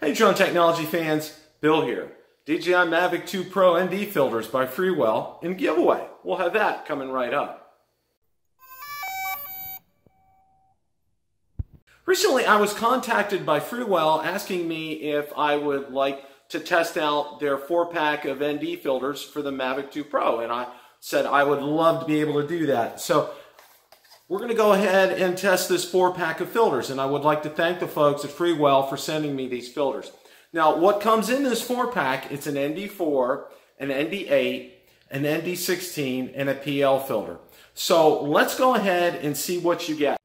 Hey drone technology fans, Bill here. DJI Mavic 2 Pro ND filters by Freewell in giveaway. We'll have that coming right up. Recently I was contacted by Freewell asking me if I would like to test out their 4-pack of ND filters for the Mavic 2 Pro, and I said I would love to be able to do that. So we're going to go ahead and test this 4-pack of filters, and I would like to thank the folks at Freewell for sending me these filters. Now, what comes in this 4-pack, it's an ND4, an ND8, an ND16, and a PL filter. So let's go ahead and see what you get.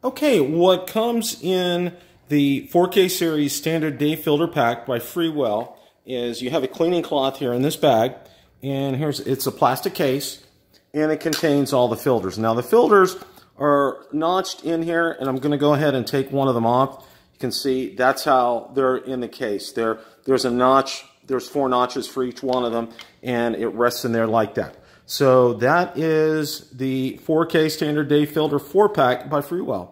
Okay, what comes in the 4K series standard day filter pack by Freewell is you have a cleaning cloth here in this bag, and it's a plastic case, and it contains all the filters. Now the filters are notched in here, and I'm going to go ahead and take one of them off. You can see that's how they're in the case. There's a notch, there's 4 notches for each one of them, and it rests in there like that. So that is the 4K standard day filter 4-pack by Freewell.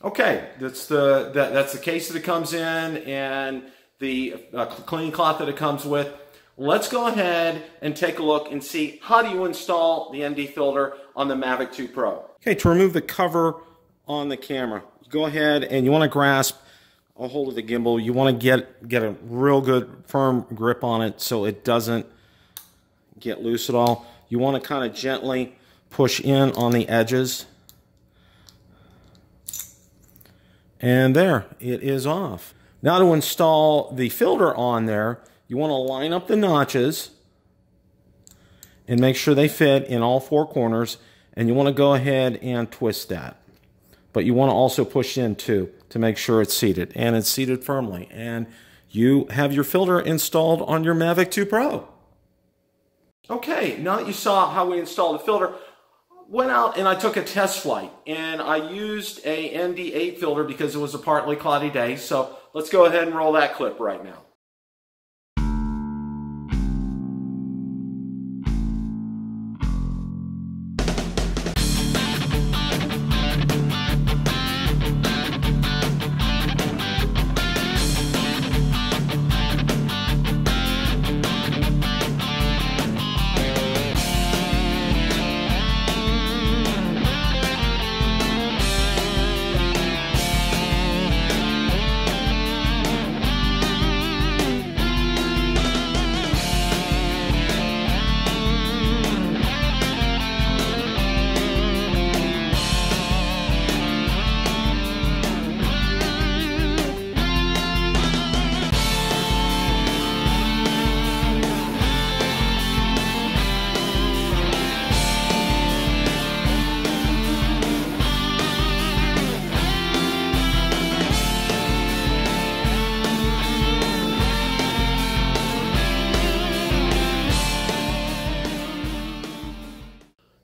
Okay, that's the case that it comes in and the cleaning cloth that it comes with. Let's go ahead and take a look and see how do you install the ND filter on the Mavic 2 Pro. Okay, to remove the cover on the camera, go ahead and you want to grasp a hold of the gimbal. You want to get a real good firm grip on it so it doesn't get loose at all. You want to kind of gently push in on the edges. And there, it is off. Now to install the filter on there, you want to line up the notches and make sure they fit in all 4 corners, and you want to go ahead and twist that. But you want to also push in too to make sure it's seated, and it's seated firmly. And you have your filter installed on your Mavic 2 Pro. Okay, now that you saw how we installed the filter, went out and I took a test flight, and I used a ND8 filter because it was a partly cloudy day. So let's go ahead and roll that clip right now.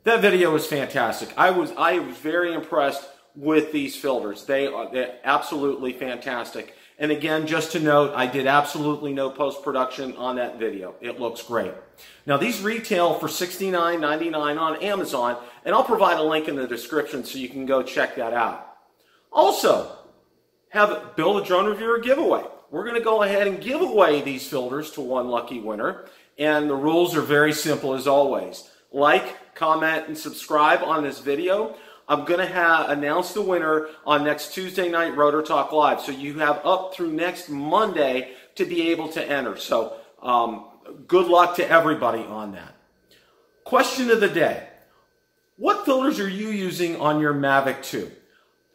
That video was fantastic. I was very impressed with these filters. They're absolutely fantastic. And again, just to note, I did absolutely no post-production on that video. It looks great. Now these retail for $69.99 on Amazon, and I'll provide a link in the description so you can go check that out. Also, have Bill the Drone Reviewer giveaway. We're going to go ahead and give away these filters to one lucky winner, and the rules are very simple as always. Like, comment, and subscribe on this video. I'm going to announce the winner on next Tuesday night Rotor Talk Live. So you have up through next Monday to be able to enter. So good luck to everybody on that. Question of the day. What filters are you using on your Mavic 2?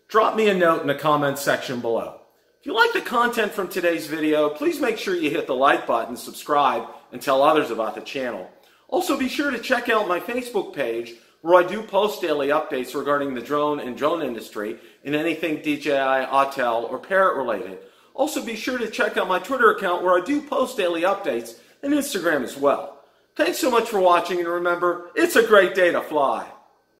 Drop me a note in the comments section below. If you like the content from today's video, please make sure you hit the like button, subscribe, and tell others about the channel. Also, be sure to check out my Facebook page where I do post daily updates regarding the drone and drone industry and anything DJI, Autel, or Parrot related. Also, be sure to check out my Twitter account where I do post daily updates and Instagram as well. Thanks so much for watching, and remember, it's a great day to fly.